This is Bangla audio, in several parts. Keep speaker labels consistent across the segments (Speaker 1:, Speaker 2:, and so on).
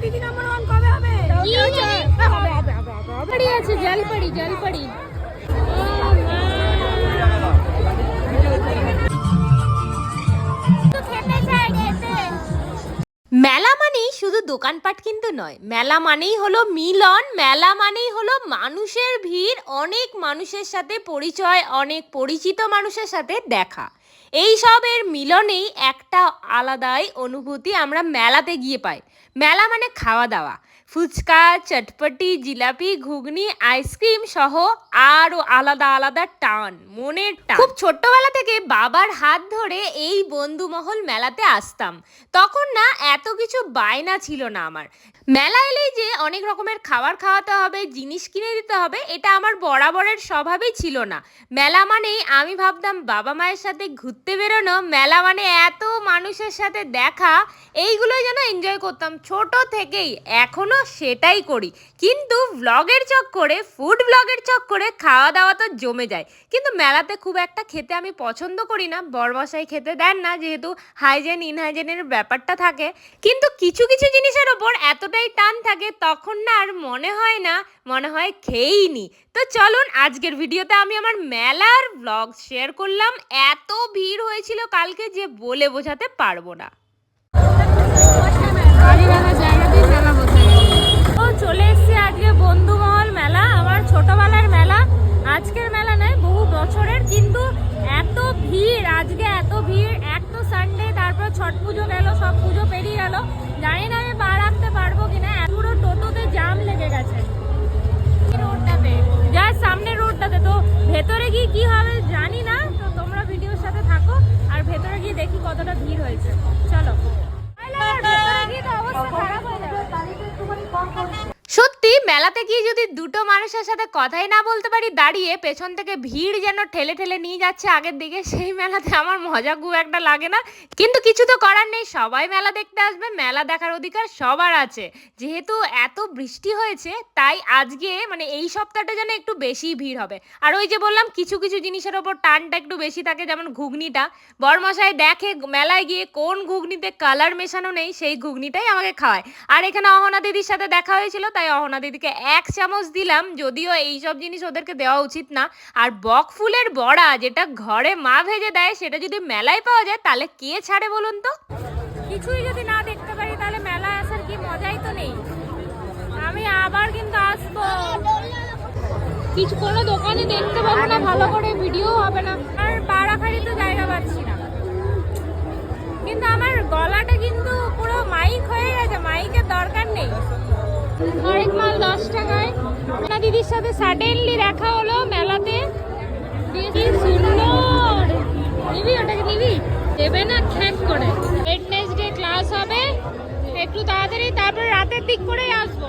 Speaker 1: দিদি নাম্বার 1 কবে হবে?
Speaker 2: কি হবে আছে জলপড়ি মেলা মানেই শুধু দোকানপাট কিন্তু নয়, মেলা মানেই হলো মিলন, মেলা মানেই হলো মানুষের ভিড়, অনেক মানুষের সাথে পরিচয়, অনেক পরিচিত মানুষের সাথে দেখা। এই সবের মিলনেই একটা আলাদাই অনুভূতি আমরা মেলাতে গিয়ে পাই। মেলা মানে খাওয়া দাওয়া, ফুচকা, চটপটি, জিলাপি, ঘুগনি, আইসক্রিম সহ আরও আলাদা আলাদা টান, মনের টান। খুব ছোট্টবেলা থেকে বাবার হাত ধরে এই বন্ধুমহল মেলাতে আসতাম। তখন না এত কিছু বায়না ছিল না আমার। মেলা এলেই যে অনেক রকমের খাবার খাওয়াতে হবে, জিনিস কিনে দিতে হবে, এটা আমার বরাবরের স্বভাবই ছিল না। মেলা মানেই আমি ভাবতাম বাবা মায়ের সাথে ঘুরতে বেরোনো, মেলা মানে এত মানুষের সাথে দেখা, এইগুলোই যেন এনজয় করতাম ছোট থেকেই, এখনও সেটাই করি। কিন্তু ব্লগের চক্করে, ফুড ব্লগের চক্করে খাওয়া দাওয়া তো জমে যায়। কিন্তু মেলাতে খুব একটা খেতে আমি পছন্দ করি না, বড়মশাই খেতে দেন না, যেহেতু হাইজেন ইনহাইজেনের ব্যাপারটা থাকে। কিন্তু কিছু কিছু জিনিসের ওপর এতটাই টান থাকে, তখন না আর মনে হয় খেয়েই নি। তো চলুন, আজকের ভিডিওতে আমি আমার মেলার ব্লগ শেয়ার করলাম। এত ভিড় হয়েছিল কালকে যে বলে বোঝাতে পারবো না। চলে এসছি আজকে বন্ধুমহল মেলা, আমার ছোটবেলার মেলা। আজকের মেলা নয়, বহু বছরের, কিন্তু এত ভিড়, আজকে এত ভিড়। এক তো সানডে, তারপর ছট পুজো গেল, সব পুজো পেরিয়ে গেল, জানি না আমি পা রাখতে পারবো কিনা। পুরো টোটোতে জাম লেগে গেছে রোডটাতে, যার সামনে রোডটাতে। তো ভেতরে গিয়ে কি হবে জানি না, তো তোমরা ভিডিওর সাথে থাকো আর ভেতরে গিয়ে দেখি কতটা ভিড় হয়েছে। চলো, ভেতরে গিয়ে তো অবস্থা খারাপ হয়ে যাবে। সত্যি মেলাতে গিয়ে যদি দুটো মানুষের সাথে কথাই না বলতে পারি দাঁড়িয়ে, পেছন থেকে ভিড় যেন ঠেলে ঠেলে নিয়ে যাচ্ছে আগের দিকে, সেই মেলাতে আমার মজা খুব একটা লাগে না। কিন্তু কিছু তো করার নেই, সবাই মেলা দেখতে আসবে, মেলা দেখার অধিকার সবার আছে। যেহেতু এত বৃষ্টি হয়েছে, তাই আজকে মানে এই সপ্তাহটা যেন একটু বেশি ভিড় হবে। আর ওই যে বললাম, কিছু কিছু জিনিসের ওপর টানটা একটু বেশি থাকে, যেমন ঘুগনিটা। বড়মশাই দেখে মেলায় গিয়ে কোন ঘুগনিতে কালার মেশানো নেই, সেই ঘুগনিটাই আমাকে খাওয়ায়। আর এখানে অহনা দিদির সাথে দেখা হয়েছিল, তাই অহনা দিদিকে 1 চামচ দিলাম, যদিও এইসব জিনিস ওদেরকে দেওয়া উচিত না। আর বক ফুলের বড়া, যেটা ঘরে মা ভেজে দেয়, সেটা যদি মেলায় পাওয়া যায় তাহলে কে ছাড়ে বলুন তো? কিছুই যদি না দেখতে পারি তাহলে মেলায় আসার কি মজাই তো নেই। আমি আবার কিন্তু আসবো, কিছু কোনো দোকানে দেখতে পাবো না, ভালো করে ভিডিও হবে না, আর বাড়াখাড়ি তো জায়গা পাচ্ছি না। কিন্তু আমার গলাটা কিন্তু পুরো মাইক হয়ে গেছে, মাইকের দরকার নেই। হরেক মাল 10 টাকায়। না দিদির সাথে সাডেনলি দেখা হলো মেলাতে, কি সুন্দর। নিবি ওটাকে, নিবি? দেবে না খ্যাক করে। ওয়েডনেসডে ক্লাস হবে একটু তাড়াতাড়ি, তারপর রাতের দিক করেই আসবো।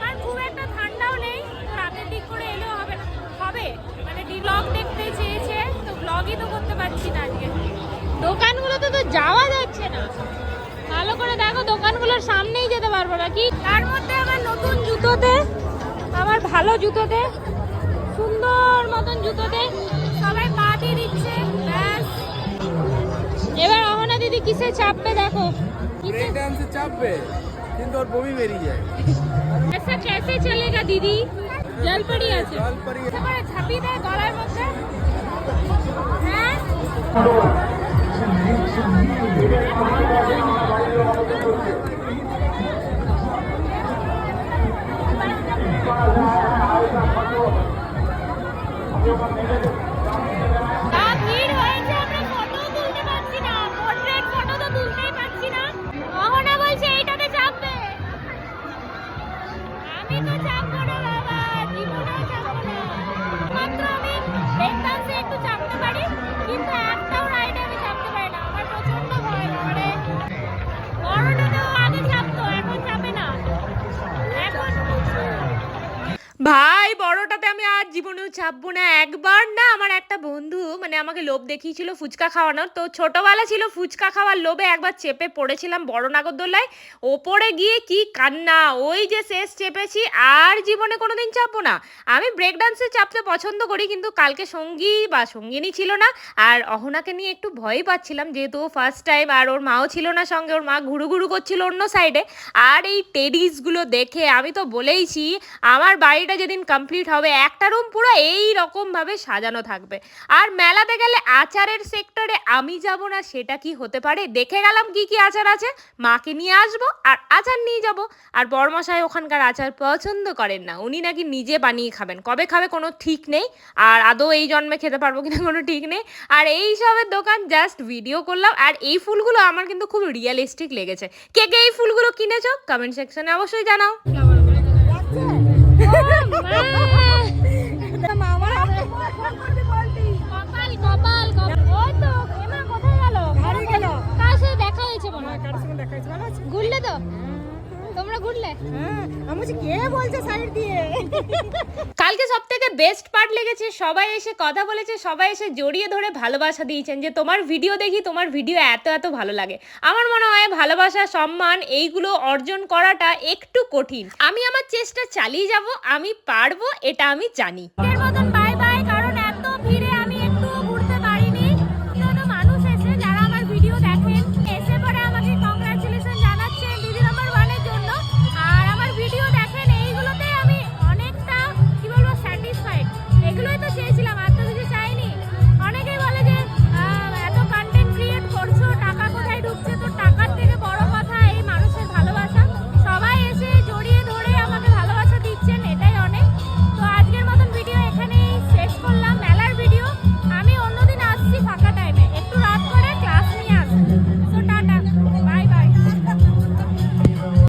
Speaker 2: আর খুব একটা ঠান্ডাও নেই, রাতের দিক করে এলেও হবে না, হবে মানে ব্লগ দেখতে চেয়েছে তো ব্লগই তো করতে পারছি না আজকে। দোকানগুলোতে তো যাওয়া যাচ্ছে না, ভালো করে দেখো, দোকানগুলোর সামনেই যেতে পারবো না। কি তার মধ্যে আমার নতুন জুতোতে, আমার ভালো জুতোতে, সুন্দর মতন জুতোতে সবাই পা দিয়ে দিচ্ছে। ব্যাস, এবার অহনা দিদি কিসে চাপবে দেখো, কিসে
Speaker 3: ডান্সে চাপবে, কিন্তু ওর বমি বেরিয়ে যায়।
Speaker 2: ऐसा कैसे चलेगा दीदी? জলপড়ি আছে, এবারে ঝাঁপি দেয় গলার মধ্যে। হ্যাঁ, ভিড় হয়েছে, আমরা ফটো তুলতে পারছি না, পোর্ট্রেট ফটো তো তুলতেই পারছি না। অহনা বলছে এইটাতে চাপবে, আমি তো চাপবো না বাবা, জীবনেও চাপবো না। মাত্র আমি ব্রেক ডান্সে একটু চাপতে পারি, কিন্তু একটাও রাইডে আমি চাপতে পারি না, আমার প্রচন্ড ভয়। মানে বড়টাতেও আগে চাপতো, এখন চাপে না। এখন ভাই বড়টাতে আমি আর জীবনেও চাপবো না। একবার না আমার একটা বন্ধু মানে আমাকে লোভ দেখিয়েছিল ফুচকা খাওয়ানোর, তো ছোটবেলা ছিল ফুচকা খাওয়ার লোভে একবার চেপে পড়েছিলাম বড় নাগরদোলায়, ওপরে গিয়ে কি কান্না, ওই যে শেষ চেপেছি, আর জীবনে কোনোদিন চাপবো না। আমি ব্রেক ডান্সে চাপতে পছন্দ করি, কিন্তু কালকে সঙ্গী বা সঙ্গিনী ছিল না, আর অহনাকে নিয়ে একটু ভয় পাচ্ছিলাম যেহেতু ফার্স্ট টাইম, আর ওর মাও ছিল না সঙ্গে, ওর মা ঘুরু ঘুরু করছিল অন্য সাইডে। আর এই টেডিসগুলো দেখে আমি তো বলেইছি আমার বাড়িটা যেদিন কমপ্লিট হবে একটা রুম পুরো এই রকমভাবে সাজানো থাকবে। আর মেলাতে গেলে আচারের সেক্টরে আমি যাব না সেটা কি হতে পারে? দেখে গেলাম কি কি আচার আছে, মাকে নিয়ে আসবো আর আচার নিয়ে যাব। আর বড়মশাই ওখানকার আচার পছন্দ করেন না, উনি নাকি নিজে বানিয়ে খাবেন, কবে খাবে কোনো ঠিক নেই, আর আদৌ এই জন্মে খেতে পারবো কিনা কোনো ঠিক নেই। আর এই সবের দোকান জাস্ট ভিডিও করলাম। আর এই ফুলগুলো আমার কিন্তু খুব রিয়েলিস্টিক লেগেছে। কে কে এই ফুলগুলো কিনেছো কমেন্ট সেকশনে অবশ্যই জানাও।
Speaker 1: ঘুরলে তো তোমরা ঘুরলে? আমি কে বলছে সাইড দিয়ে?
Speaker 2: কালকে সব থেকে বেস্ট পার্ট লেগেছে, সবাই এসে কথা বলেছে, সবাই এসে জড়িয়ে ধরে ভালোবাসা দিয়েছেন যে তোমার ভিডিও দেখি, তোমার ভিডিও এত এত ভালো লাগে। আমার মনে হয় ভালোবাসা, সম্মান এইগুলো অর্জন করাটা একটু কঠিন। আমি আমার চেষ্টা চালিয়ে যাব, আমি পারবো, এটা আমি জানি।
Speaker 1: এর মতন বাই বাই, কারণ এত ভিড়ে আমি একটু ঘুরতে পারিনি। কোনো মানুষ এসে যারা আমার ভিডিও দেখেন এসে পরে আমাকে কংগ্রাচুলেশন জানাচ্ছেন দিদি নাম্বার 1 এর জন্য, আর আমার ভিডিও দেখেন, এইগুলোতে আমি অনেকটা কি বলবো স্যাটিসফাইড। এগুলোই তো চেয়েছি